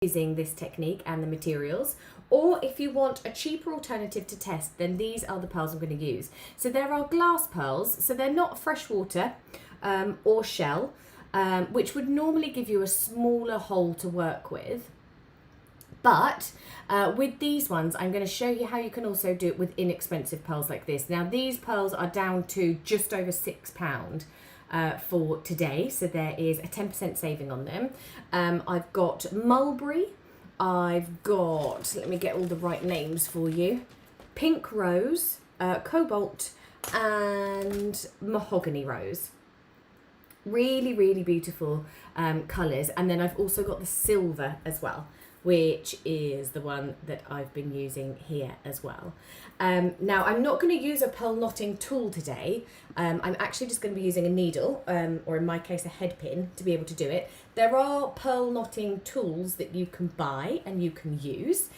using this technique and the materials, or if you want a cheaper alternative to test, then these are the pearls I'm going to use. So there are glass pearls, so they're not freshwater or shell, which would normally give you a smaller hole to work with. But with these ones, I'm going to show you how you can also do it with inexpensive pearls like this. Now, these pearls are down to just over £6 for today, so there is a 10% saving on them. I've got mulberry, I've got, let me get all the right names for you, pink rose, cobalt, and mahogany rose. Really, really beautiful colours. And then I've also got the silver as well, which is the one that I've been using here as well. Now, I'm not going to use a pearl knotting tool today. I'm actually just going to be using a needle, or in my case, a head pin, to be able to do it. There are pearl knotting tools that you can buy and you can use.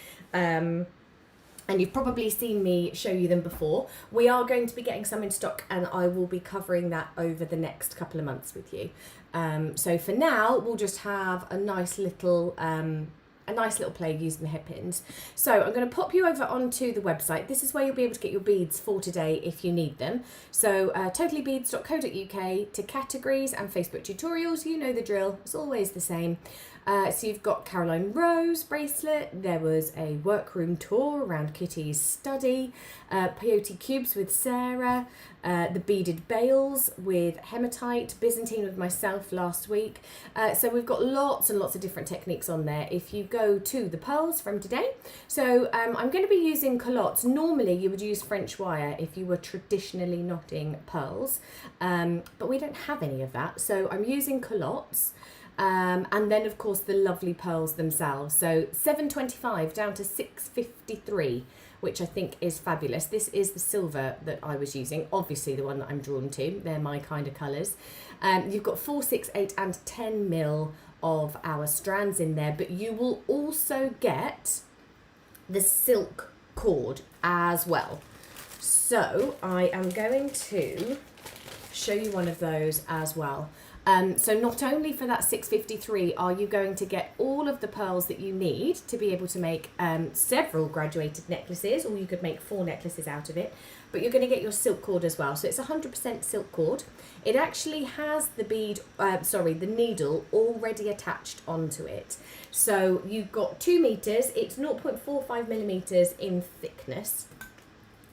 And you've probably seen me show you them before. We are going to be getting some in stock, and I will be covering that over the next couple of months with you. So for now, we'll just have a nice little play using the head pins. So I'm going to pop you over onto the website. This is where you'll be able to get your beads for today if you need them. So totallybeads.co.uk to categories and Facebook tutorials. You know the drill. It's always the same. So you've got Caroline Rose bracelet. There was a workroom tour around Kitty's study. Peyote cubes with Sarah. The beaded bales with hematite. Byzantine with myself last week. So we've got lots and lots of different techniques on there if you go to the pearls from today. So I'm going to be using culottes. Normally you would use French wire if you were traditionally knotting pearls, but we don't have any of that. So I'm using culottes. And then of course the lovely pearls themselves. So £7.25 down to £6.53, which I think is fabulous. This is the silver that I was using, obviously the one that I'm drawn to. They're my kind of colours. You've got 4, 6, 8 and 10 mil of our strands in there, but you will also get the silk cord as well. So I am going to show you one of those as well. So not only for that £6.53 are you going to get all of the pearls that you need to be able to make several graduated necklaces, or you could make 4 necklaces out of it, but you're going to get your silk cord as well. So it's 100% silk cord. It actually has the the needle already attached onto it. So you've got 2 meters. It's 0.45 millimeters in thickness.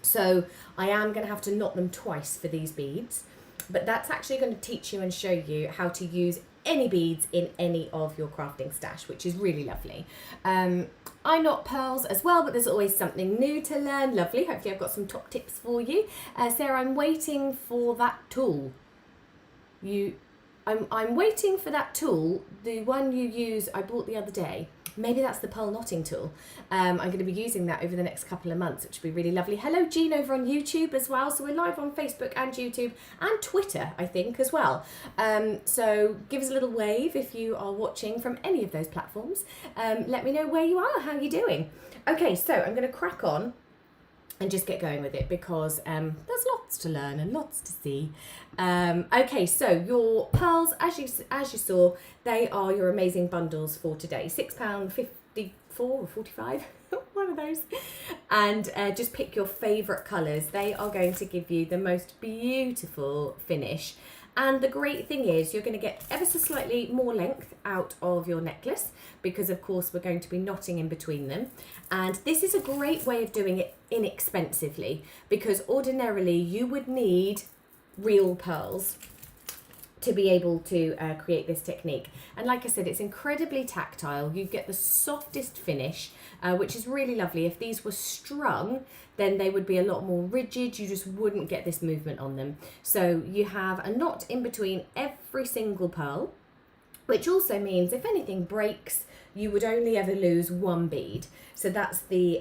So I am going to have to knot them twice for these beads. But that's actually going to teach you and show you how to use any beads in any of your crafting stash, which is really lovely. I knot pearls as well, but there's always something new to learn. Lovely. Hopefully I've got some top tips for you. Sarah, I'm waiting for that tool. I'm waiting for that tool, the one you use, I bought the other day. Maybe that's the pearl knotting tool. I'm going to be using that over the next couple of months, which would be really lovely. Hello, Jean, over on YouTube as well. So we're live on Facebook and YouTube and Twitter, I think, as well. So give us a little wave if you are watching from any of those platforms. Let me know where you are, how you're doing. Okay, so I'm going to crack on and just get going with it because there's lots to learn and lots to see. Okay, so your pearls, as you saw, they are your amazing bundles for today. £6.54 or 45, one of those. And just pick your favourite colours. They are going to give you the most beautiful finish. And the great thing is you're going to get ever so slightly more length out of your necklace because, of course, we're going to be knotting in between them. And this is a great way of doing it inexpensively because ordinarily you would need real pearls to be able to create this technique. And like I said, it's incredibly tactile. You get the softest finish, which is really lovely. If these were strung, then they would be a lot more rigid. You just wouldn't get this movement on them. So you have a knot in between every single pearl, which also means if anything breaks, you would only ever lose 1 bead. So that's the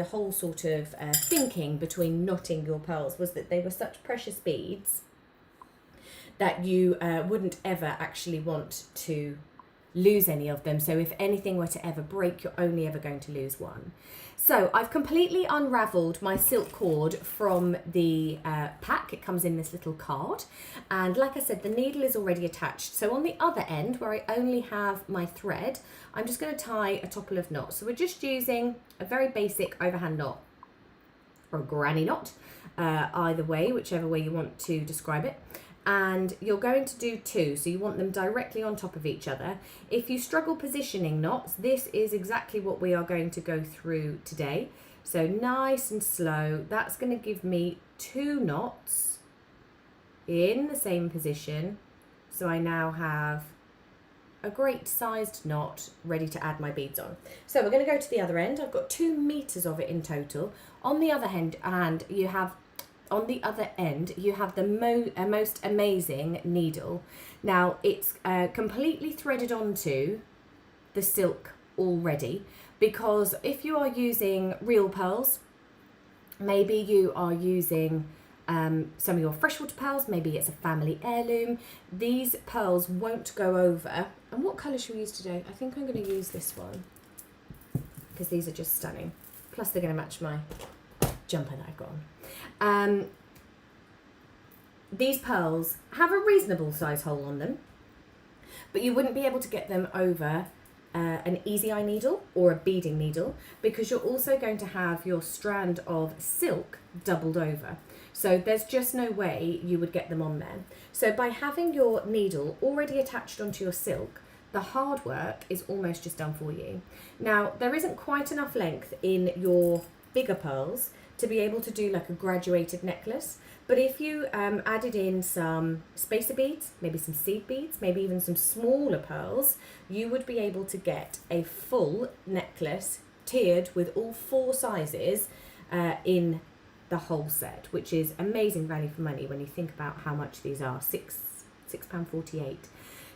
whole sort of thinking between knotting your pearls, was that they were such precious beads that you wouldn't ever actually want to lose any of them. So if anything were to ever break, you're only ever going to lose one. So I've completely unravelled my silk cord from the pack. It comes in this little card. And like I said, the needle is already attached. So on the other end, where I only have my thread, I'm just going to tie a couple of knots. So we're just using a very basic overhand knot or a granny knot, either way, whichever way you want to describe it. And you're going to do two, so you want them directly on top of each other. If you struggle positioning knots, this is exactly what we are going to go through today. So nice and slow. That's going to give me 2 knots in the same position. So I now have a great sized knot ready to add my beads on. So we're going to go to the other end. I've got 2 meters of it in total. On the other hand, you have the most amazing needle. Now it's completely threaded onto the silk already, because if you are using real pearls, maybe you are using some of your freshwater pearls, maybe it's a family heirloom, these pearls won't go over. And what colour should we use today? I think I'm going to use this one because these are just stunning. Plus they're going to match my jumper that I've got on. These pearls have a reasonable size hole on them, but you wouldn't be able to get them over an easy eye needle or a beading needle, because you're also going to have your strand of silk doubled over. So there's just no way you would get them on there. So by having your needle already attached onto your silk, the hard work is almost just done for you. Now, there isn't quite enough length in your bigger pearls to be able to do like a graduated necklace. But if you added in some spacer beads, maybe some seed beads, maybe even some smaller pearls, you would be able to get a full necklace tiered with all 4 sizes in the whole set, which is amazing value for money when you think about how much these are, £6.48.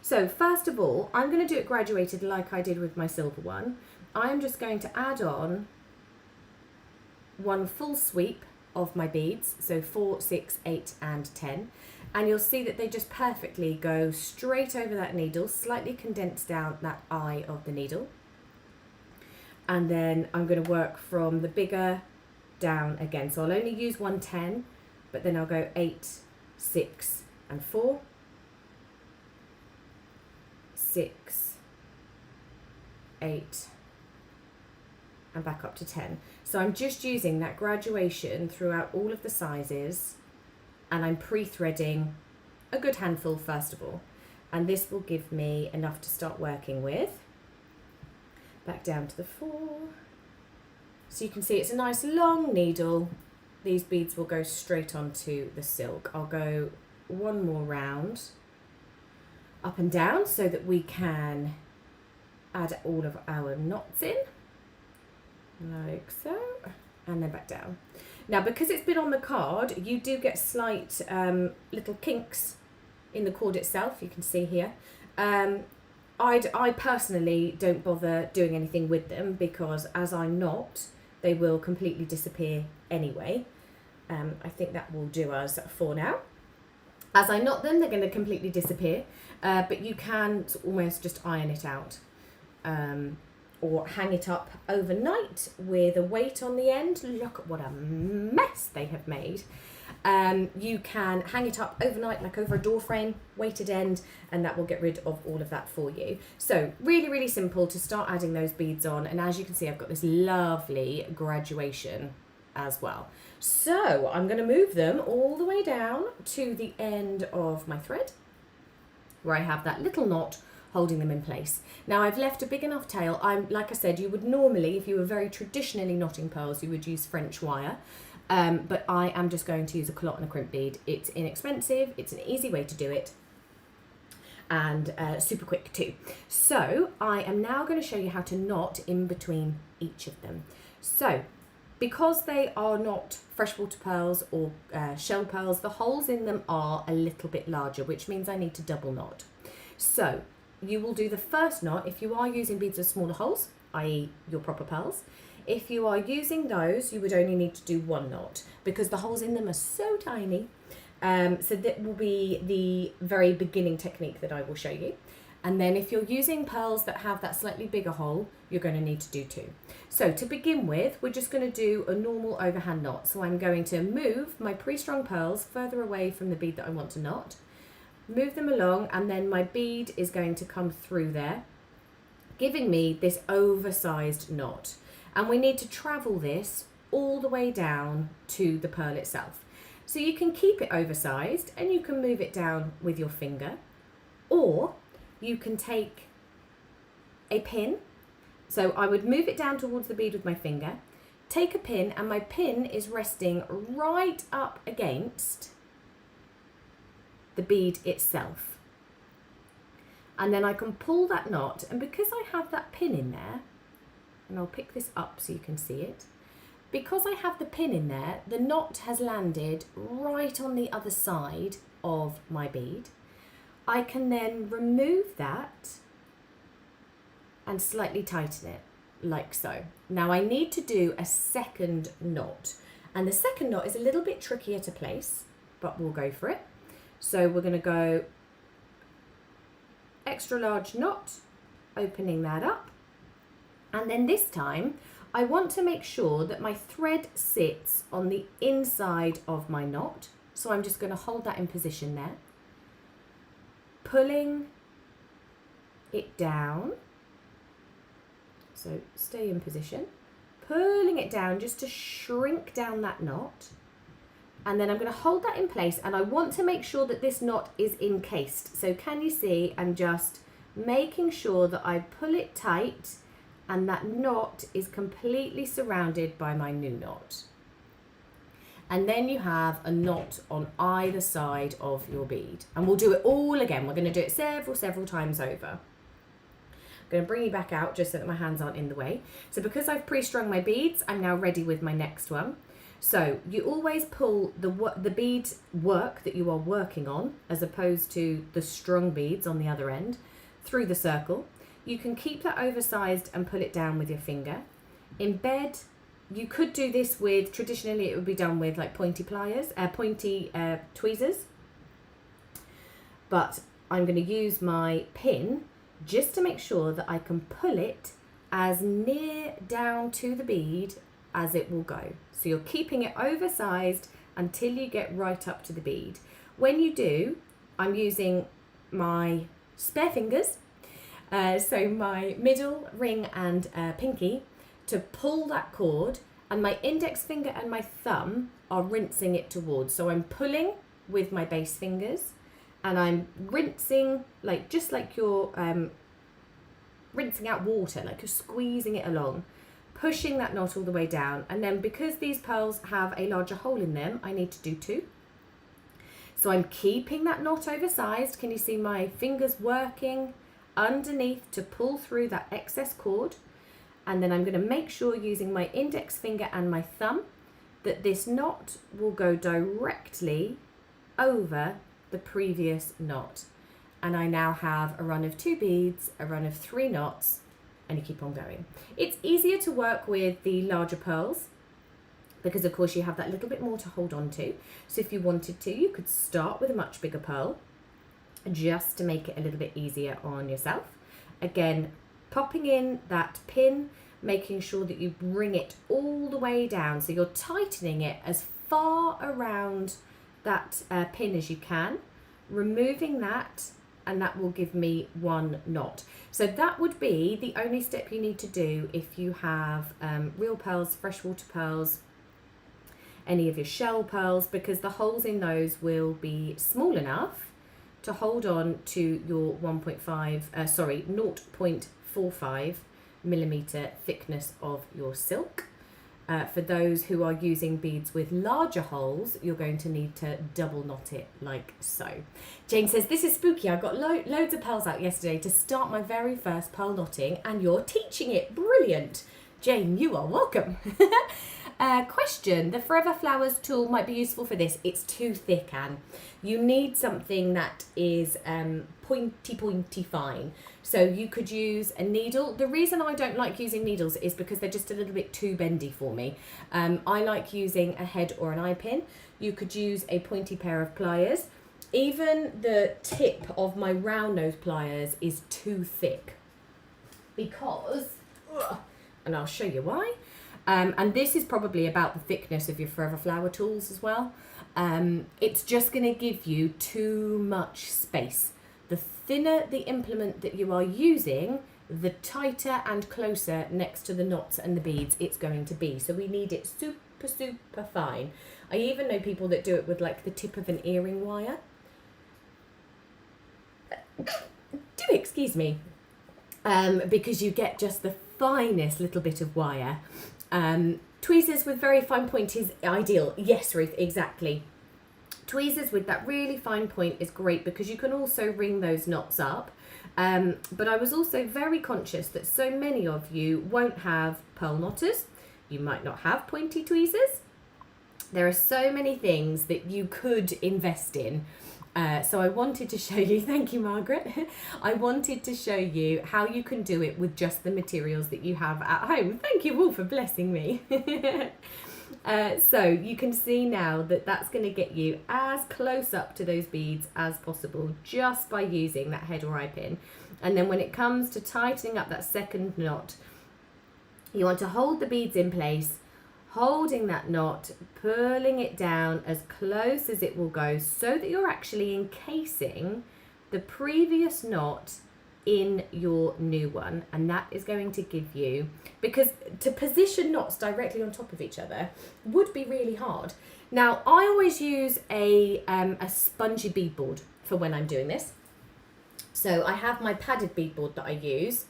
So first of all, I'm going to do it graduated like I did with my silver one. I am just going to add on 1 full sweep of my beads, so 4, 6, 8 and 10, and you'll see that they just perfectly go straight over that needle, slightly condense down that eye of the needle. And then I'm going to work from the bigger down again, so I'll only use 1 10, but then I'll go 8, 6 and 4, 6, 8 and back up to 10. So I'm just using that graduation throughout all of the sizes, and I'm pre-threading a good handful first of all, and this will give me enough to start working with. Back down to the 4. So you can see it's a nice long needle. These beads will go straight onto the silk. I'll go 1 more round up and down so that we can add all of our knots in. Like so, and then back down. Now, because it's been on the card, you do get slight little kinks in the cord itself. You can see here. I personally don't bother doing anything with them, because as I knot, they will completely disappear anyway. I think that will do us for now. As I knot them, they're going to completely disappear, but you can almost just iron it out. Or hang it up overnight with a weight on the end. Look at what a mess they have made. You can hang it up overnight, like over a door frame, weighted end, and that will get rid of all of that for you. So really, really simple to start adding those beads on. And as you can see, I've got this lovely graduation as well. So I'm going to move them all the way down to the end of my thread, where I have that little knot holding them in place. Now I've left a big enough tail. Like I said, you would normally, if you were very traditionally knotting pearls, you would use French wire, but I am just going to use a clot and a crimp bead. It's inexpensive, it's an easy way to do it, and super quick too. So I am now going to show you how to knot in between each of them. So because they are not freshwater pearls or shell pearls, the holes in them are a little bit larger, which means I need to double knot. So you will do the first knot if you are using beads with smaller holes, i.e. your proper pearls. If you are using those, you would only need to do 1 knot because the holes in them are so tiny. So that will be the very beginning technique that I will show you. And then if you're using pearls that have that slightly bigger hole, you're going to need to do 2. So to begin with, we're just going to do a normal overhand knot. So I'm going to move my pre-strung pearls further away from the bead that I want to knot, move them along, and then my bead is going to come through there, giving me this oversized knot. And we need to travel this all the way down to the pearl itself. So you can keep it oversized and you can move it down with your finger, or you can take a pin. So I would move it down towards the bead with my finger, take a pin, and my pin is resting right up against the bead itself. And then I can pull that knot, and because I have that pin in there, and I'll pick this up so you can see it, because I have the pin in there, the knot has landed right on the other side of my bead. I can then remove that and slightly tighten it, like so. Now I need to do a second knot, and the second knot is a little bit trickier to place, but we'll go for it. So we're going to go extra large knot, opening that up, and then this time I want to make sure that my thread sits on the inside of my knot. So I'm just going to hold that in position there, pulling it down. So stay in position, pulling it down just to shrink down that knot. And then I'm going to hold that in place, and I want to make sure that this knot is encased. So can you see I'm just making sure that I pull it tight and that knot is completely surrounded by my new knot. And then you have a knot on either side of your bead. And we'll do it all again. We're going to do it several times over. I'm going to bring you back out just so that my hands aren't in the way. So because I've pre-strung my beads, I'm now ready with my next one. So you always pull the bead work that you are working on, as opposed to the strung beads on the other end, through the circle. You can keep that oversized and pull it down with your finger. Embed. You could do this with, traditionally it would be done with like pointy pliers, tweezers. But I'm going to use my pin just to make sure that I can pull it as near down to the bead as it will go. So you're keeping it oversized until you get right up to the bead. When you do, I'm using my spare fingers, so my middle ring and pinky, to pull that cord, and my index finger and my thumb are rinsing it towards. So I'm pulling with my base fingers, and I'm rinsing just like you're rinsing out water, like you're squeezing it along, pushing that knot all the way down. And then because these pearls have a larger hole in them, I need to do 2. So I'm keeping that knot oversized. Can you see my fingers working underneath to pull through that excess cord? And then I'm going to make sure, using my index finger and my thumb, that this knot will go directly over the previous knot. And I now have a run of 2 beads, a run of 3 knots, and you keep on going. It's easier to work with the larger pearls because of course you have that little bit more to hold on to. So if you wanted to, you could start with a much bigger pearl just to make it a little bit easier on yourself. Again, popping in that pin, making sure that you bring it all the way down, so you're tightening it as far around that pin as you can, removing that, and that will give me 1 knot. So that would be the only step you need to do if you have real pearls, freshwater pearls, any of your shell pearls, because the holes in those will be small enough to hold on to your 0.45 millimeter thickness of your silk. For those who are using beads with larger holes, you're going to need to double knot it like so. Jane says, this is spooky. I got loads of pearls out yesterday to start my very first pearl knotting, and you're teaching it. Brilliant. Jane, you are welcome. Question, the Forever Flowers tool might be useful for this. It's too thick, Anne. You need something that is pointy fine. So you could use a needle. The reason I don't like using needles is because they're just a little bit too bendy for me. I like using a head or an eye pin. You could use a pointy pair of pliers. even the tip of my round nose pliers is too thick because, and I'll show you why. And this is probably about the thickness of your Forever Flower tools as well. It's just going to give you too much space. The thinner the implement that you are using, the tighter and closer next to the knots and the beads it's going to be. So we need it super, super fine. I even know people that do it with like the tip of an earring wire. Do excuse me. Because you get just the finest little bit of wire. Tweezers with very fine point is ideal. Yes, Ruth, exactly. Tweezers with that really fine point is great because you can also ring those knots up. But I was also very conscious that so many of you won't have pearl knotters. You might not have pointy tweezers. There are so many things that you could invest in. So I wanted to show you, thank you, Margaret. I wanted to show you how you can do it with just the materials that you have at home. Thank you all for blessing me. So you can see now that that's going to get you as close up to those beads as possible just by using that head or eye pin. And then when it comes to tightening up that second knot, you want to hold the beads in place, holding that knot, pulling it down as close as it will go so that you're actually encasing the previous knot in your new one. And that is going to give you, because to position knots directly on top of each other would be really hard. Now, I always use a spongy bead board for when I'm doing this. So I have my padded bead board that I use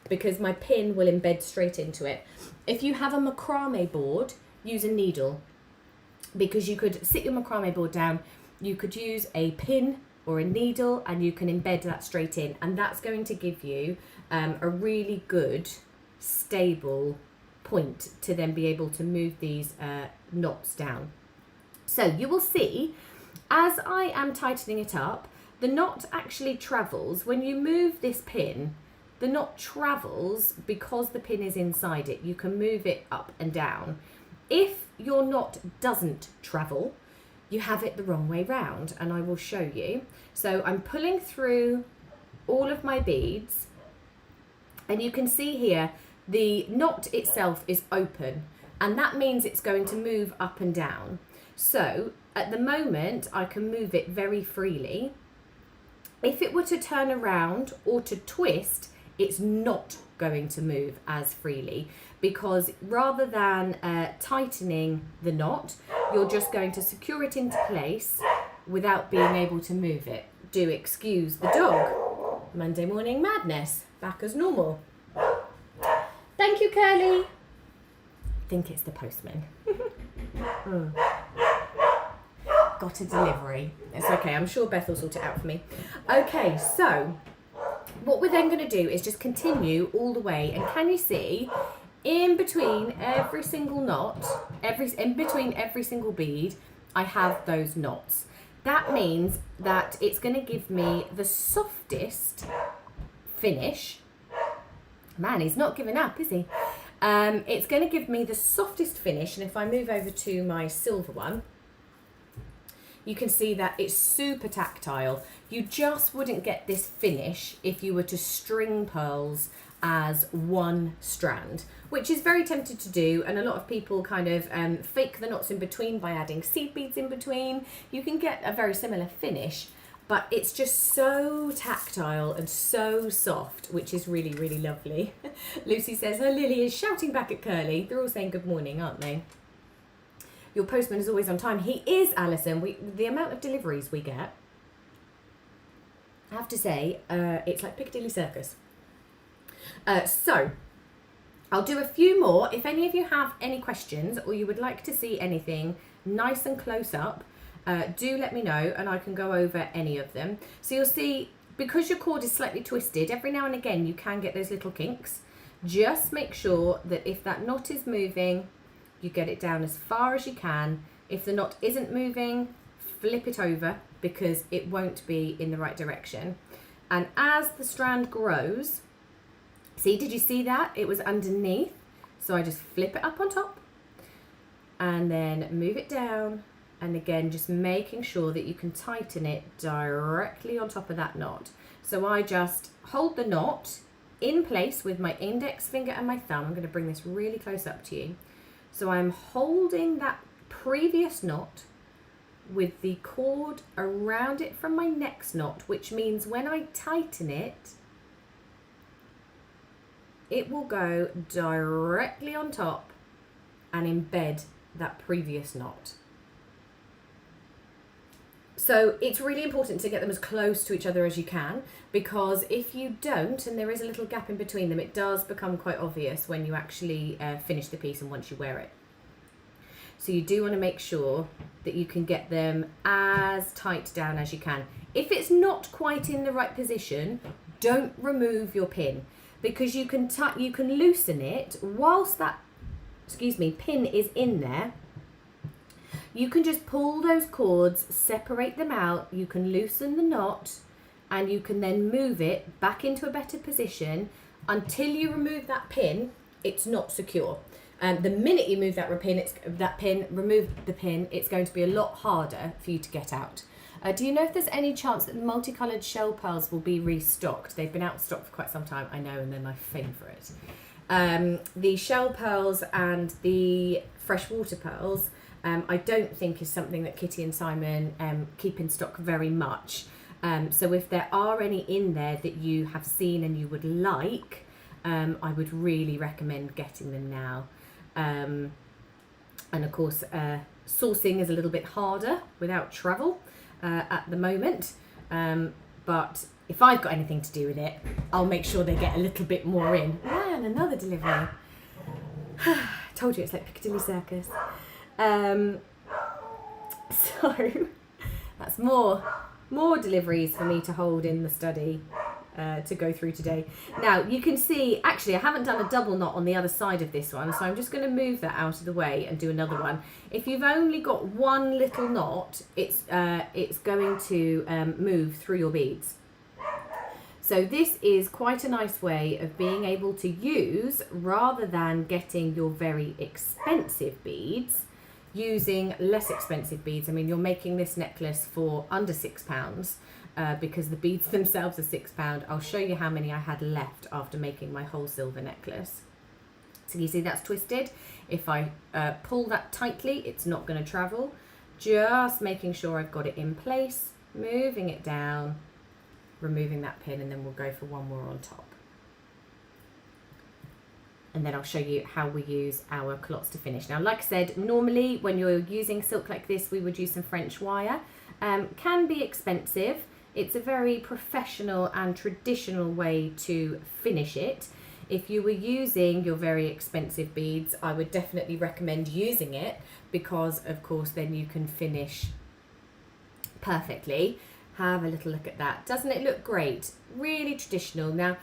because my pin will embed straight into it. If you have a macrame board, use a needle, because you could sit your macrame board down, you could use a pin or a needle and you can embed that straight in, and that's going to give you a really good stable point to then be able to move these knots down. So you will see as I am tightening it up, the knot actually travels. When you move this pin, the knot travels because the pin is inside it. You can move it up and down. If your knot doesn't travel, you have it the wrong way round, and I will show you. So I'm pulling through all of my beads, and you can see here the knot itself is open, and that means it's going to move up and down. So at the moment I can move it very freely. If it were to turn around or to twist, it's not going to move as freely, because rather than tightening the knot, you're just going to secure it into place without being able to move it. Do excuse the dog. Monday morning madness, back as normal. Thank you, Curly. I think it's the postman. Got a delivery. It's okay, I'm sure Beth will sort it out for me. Okay, so what we're then going to do is just continue all the way, and can you see in between every single knot, in between every single bead, I have those knots. That means that it's going to give me the softest finish. Man, he's not giving up, is he? It's going to give me the softest finish, and if I move over to my silver one, you can see that it's super tactile. You just wouldn't get this finish if you were to string pearls as one strand, which is very tempted to do, and a lot of people kind of fake the knots in between by adding seed beads in between. You can get a very similar finish, but it's just so tactile and so soft, which is really, really lovely. Lucy says her Lily is shouting back at Curly. They're all saying good morning, aren't they? Your postman is always on time. He is, Alison. The amount of deliveries we get, I have to say, it's like Piccadilly Circus. So I'll do a few more. If any of you have any questions or you would like to see anything nice and close up, do let me know and I can go over any of them. So you'll see, because your cord is slightly twisted, every now and again you can get those little kinks. Just make sure that if that knot is moving, you get it down as far as you can. If the knot isn't moving, flip it over because it won't be in the right direction. And as the strand grows, see, did you see that? It was underneath. So I just flip it up on top and then move it down And again, just making sure that you can tighten it directly on top of that knot. So I just hold the knot in place with my index finger and my thumb. I'm going to bring this really close up to you. So I'm holding that previous knot with the cord around it from my next knot, which means when I tighten it, it will go directly on top and embed that previous knot. So it's really important to get them as close to each other as you can, because if you don't, and there is a little gap in between them, it does become quite obvious when you actually finish the piece and once you wear it. So you do want to make sure that you can get them as tight down as you can. If it's not quite in the right position, don't remove your pin, because you can loosen it whilst that, pin is in there. You can just pull those cords, separate them out, you can loosen the knot, and you can then move it back into a better position. Until you remove that pin, it's not secure. The minute you move remove the pin, it's going to be a lot harder for you to get out. Do you know if there's any chance that the multicoloured shell pearls will be restocked? They've been out of stock for quite some time, I know, and they're my favourite. The shell pearls and the freshwater pearls, I don't think is something that Kitty and Simon keep in stock very much. So if there are any in there that you have seen and you would like, I would really recommend getting them now. And of course, sourcing is a little bit harder without travel at the moment. But if I've got anything to do with it, I'll make sure they get a little bit more in. Man, another delivery. Told you it's like Piccadilly Circus. So that's more deliveries for me to hold in the study to go through today. Now you can see, actually I haven't done a double knot on the other side of this one, so I'm just going to move that out of the way and do another one. If you've only got one little knot, it's going to move through your beads. So this is quite a nice way of being able to use, rather than getting your very expensive beads, using less expensive beads. I mean, you're making this necklace for under £6 because the beads themselves are £6. I'll show you how many I had left after making my whole silver necklace. So you see that's twisted. If I pull that tightly, it's not going to travel. Just making sure I've got it in place, moving it down, removing that pin, and then we'll go for one more on top. And then I'll show you how we use our clots to finish. Now, like I said, normally when you're using silk like this, we would use some French wire. Can be expensive. It's a very professional and traditional way to finish it. If you were using your very expensive beads, I would definitely recommend using it, because of course then you can finish perfectly. Have a little look at that. Doesn't it look great? Really traditional. Now,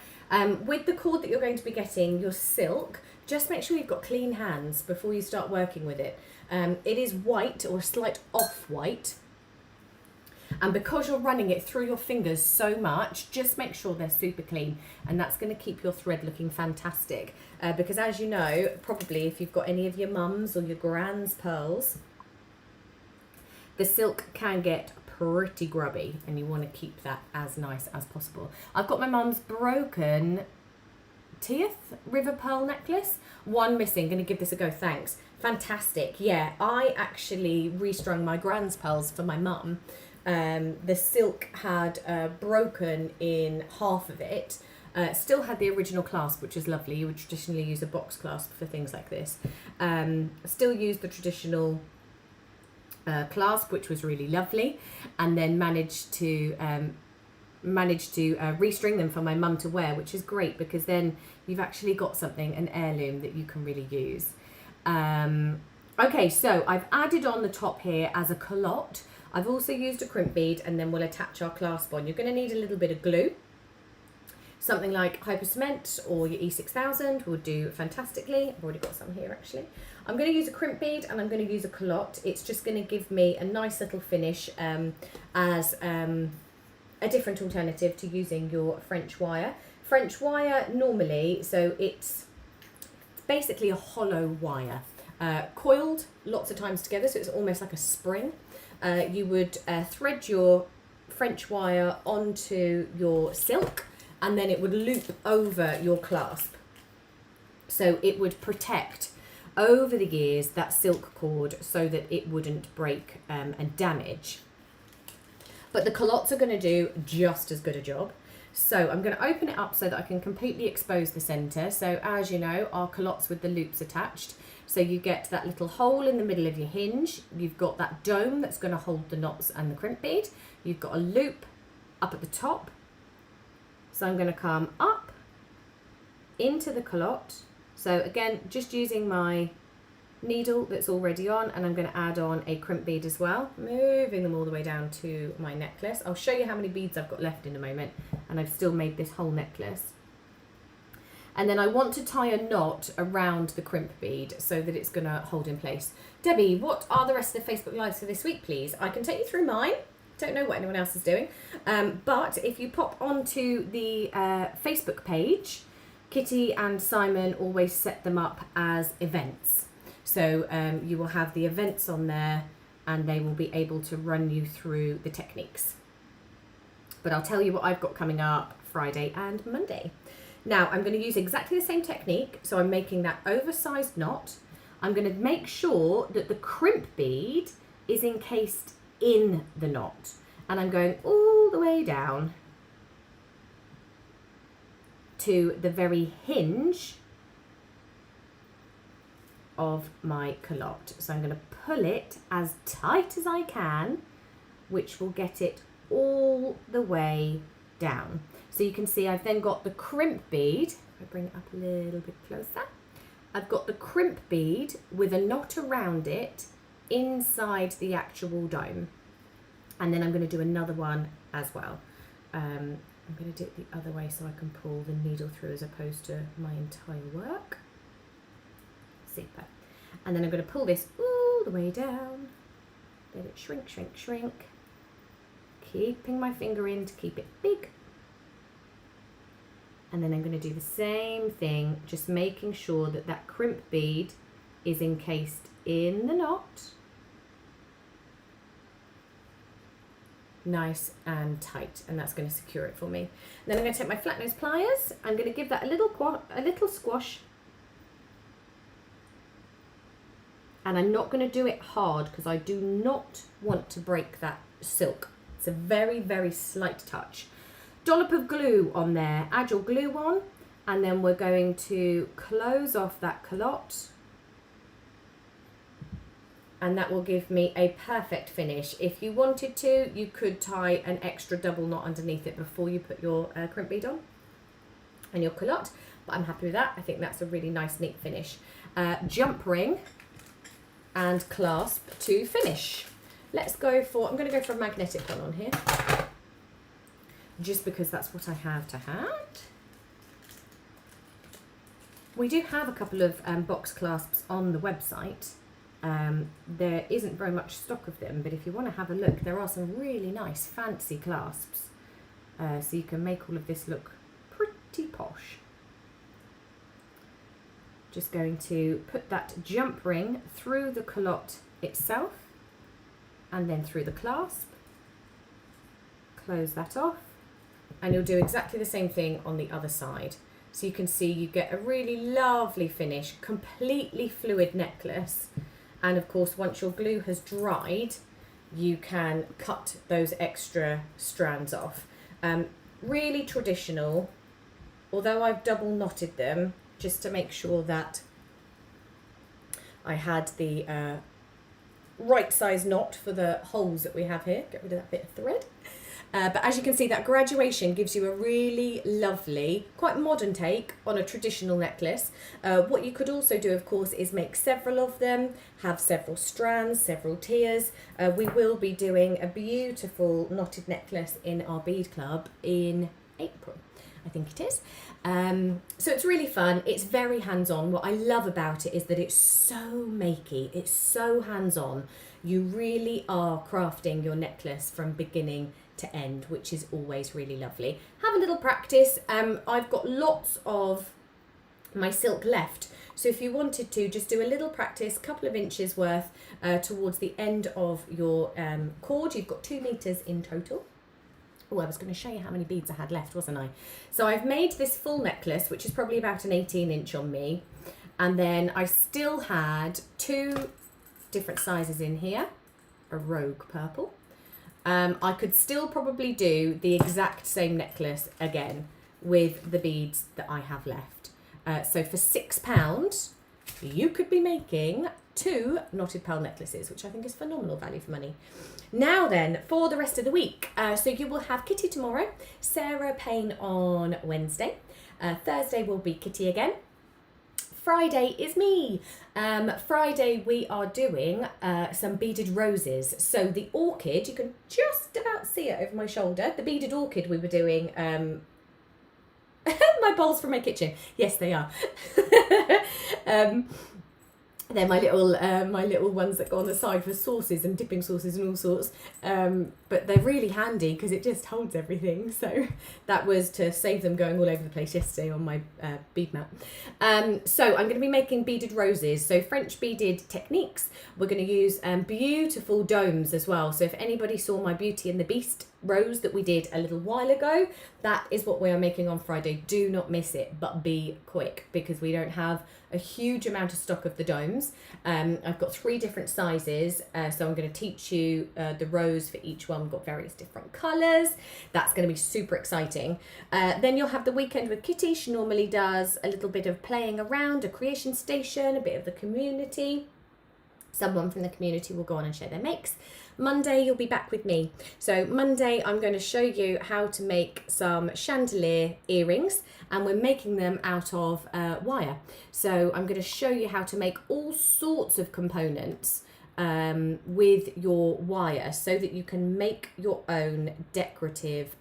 with the cord that you're going to be getting, your silk, just make sure you've got clean hands before you start working with it. It is white or a slight off-white. And because you're running it through your fingers so much, just make sure they're super clean, and that's going to keep your thread looking fantastic. Because as you know, probably if you've got any of your mum's or your grand's pearls, the silk can get pretty grubby, and you want to keep that as nice as possible. I've got my mum's broken Teeth River Pearl necklace. One missing. Going to give this a go. Thanks. Fantastic. Yeah, I actually restrung my grand's pearls for my mum. The silk had broken in half of it. Still had the original clasp, which is lovely. You would traditionally use a box clasp for things like this. Still used the traditional clasp, which was really lovely, and then managed to restring them for my mum to wear, which is great, because then you've actually got something, an heirloom, that you can really use. Okay, so I've added on the top here as a culotte. I've also used a crimp bead, and then we'll attach our clasp on. You're going to need a little bit of glue. Something like Hyper Cement or your E6000 will do fantastically. I've already got some here actually. I'm going to use a crimp bead, and I'm going to use a culotte. It's just going to give me a nice little finish as a different alternative to using your French wire. French wire normally, so it's basically a hollow wire, coiled lots of times together, so it's almost like a spring. you would thread your French wire onto your silk, and then it would loop over your clasp. So it would protect over the years that silk cord so that it wouldn't break and damage. But the culottes are going to do just as good a job. So I'm going to open it up so that I can completely expose the centre. So as you know, our culottes with the loops attached. So you get that little hole in the middle of your hinge. You've got that dome that's going to hold the knots and the crimp bead. You've got a loop up at the top. So I'm going to come up into the culotte. So again, just using my needle that's already on, and I'm going to add on a crimp bead as well, moving them all the way down to my necklace. I'll show you how many beads I've got left in a moment, and I've still made this whole necklace. And then I want to tie a knot around the crimp bead so that it's going to hold in place. Debbie, what are the rest of the Facebook Lives for this week, please? I can take you through mine. Don't know what anyone else is doing. But if you pop onto the Facebook page, Kitty and Simon always set them up as events. So you will have the events on there, and they will be able to run you through the techniques. But I'll tell you what I've got coming up Friday and Monday. Now I'm going to use exactly the same technique. So I'm making that oversized knot. I'm going to make sure that the crimp bead is encased in the knot. And I'm going all the way down to the very hinge of my culotte. So I'm going to pull it as tight as I can, which will get it all the way down. So you can see I've then got the crimp bead. If I bring it up a little bit closer, I've got the crimp bead with a knot around it inside the actual dome. And then I'm going to do another one as well. I'm going to do it the other way so I can pull the needle through as opposed to my entire work. Super. And then I'm going to pull this all the way down. Let it shrink, shrink, shrink. Keeping my finger in to keep it big. And then I'm going to do the same thing, just making sure that that crimp bead is encased in the knot. Nice and tight, and that's going to secure it for me. And then I'm going to take my flat nose pliers. I'm going to give that a little squash. And I'm not going to do it hard because I do not want to break that silk. It's a very, very slight touch. Dollop of glue on there. Add your glue on, and then we're going to close off that culotte. And that will give me a perfect finish. If you wanted to, you could tie an extra double knot underneath it before you put your crimp bead on and your culotte. But I'm happy with that. I think that's a really nice, neat finish. Jump ring and clasp to finish. Let's go for, I'm going to go for a magnetic one on here, just because that's what I have to hand. We do have a couple of box clasps on the website. There isn't very much stock of them, but if you want to have a look, there are some really nice fancy clasps. So you can make all of this look pretty posh. Just going to put that jump ring through the culotte itself and then through the clasp. Close that off, and you'll do exactly the same thing on the other side. So you can see you get a really lovely finish, completely fluid necklace. And of course, once your glue has dried, you can cut those extra strands off. Really traditional, although I've double knotted them just to make sure that I had the right size knot for the holes that we have here. Get rid of that bit of thread. But as you can see, that graduation gives you a really lovely, quite modern take on a traditional necklace. What you could also do, of course, is make several of them, have several strands, several tiers. We will be doing a beautiful knotted necklace in our bead club in April, I think it is. So it's really fun. It's very hands-on. What I love about it is that it's so makey. It's so hands-on. You really are crafting your necklace from beginning to end, which is always really lovely. Have a little practice. I've got lots of my silk left, So if you wanted to, just do a little practice, couple of inches worth towards the end of your cord. You've got 2 meters in total. Oh, I was going to show you how many beads I had left, wasn't I? So I've made this full necklace, which is probably about an 18-inch on me. And then I still had 2 different sizes in here, a rogue purple. I could still probably do the exact same necklace again with the beads that I have left. So for £6, you could be making 2 knotted pearl necklaces, which I think is phenomenal value for money. Now then, for the rest of the week, so you will have Kitty tomorrow, Sarah Payne on Wednesday, Thursday will be Kitty again, Friday is me. Friday we are doing some beaded roses. So the orchid, you can just about see it over my shoulder, the beaded orchid we were doing, my bowls from my kitchen, yes they are. They're my little ones that go on the side for sauces and dipping sauces and all sorts. But they're really handy because it just holds everything. So that was to save them going all over the place yesterday on my bead mat. So I'm going to be making beaded roses. So French beaded techniques. We're going to use beautiful domes as well. So if anybody saw my Beauty and the Beast rose that we did a little while ago, that is what we are making on Friday. Do not miss it, but be quick because we don't have a huge amount of stock of the domes. I've got 3 different sizes, so I'm going to teach you the rose for each one. We've got various different colours. That's going to be super exciting. Then you'll have the weekend with Kitty. She normally does a little bit of playing around, a creation station, a bit of the community. Someone from the community will go on and share their makes. Monday, you'll be back with me. So Monday, I'm going to show you how to make some chandelier earrings, and we're making them out of wire. So I'm going to show you how to make all sorts of components with your wire so that you can make your own decorative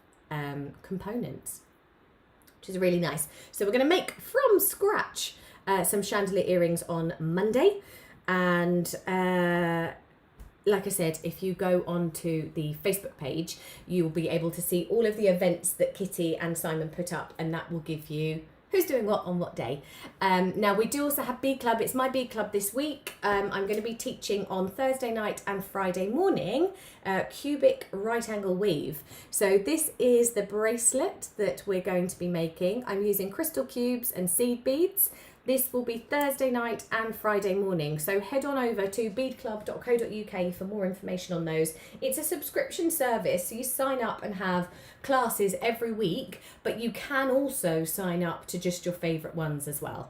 components, which is really nice. So we're going to make from scratch some chandelier earrings on Monday. And like I said, if you go onto the Facebook page, you will be able to see all of the events that Kitty and Simon put up, and that will give you who's doing what on what day. Now we do also have bead club. It's my bead club this week. I'm going to be teaching on Thursday night and Friday morning cubic right angle weave. So this is the bracelet that we're going to be making. I'm using crystal cubes and seed beads. This will be Thursday night and Friday morning. So head on over to beadclub.co.uk for more information on those. It's a subscription service, so you sign up and have classes every week, but you can also sign up to just your favourite ones as well.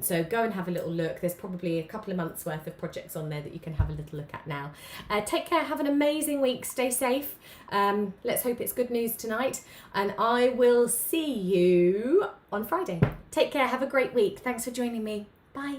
So go and have a little look. There's probably a couple of months worth of projects on there that you can have a little look at now. Take care, have an amazing week, stay safe. Let's hope it's good news tonight, and I will see you on Friday. Take care, have a great week. Thanks for joining me. Bye.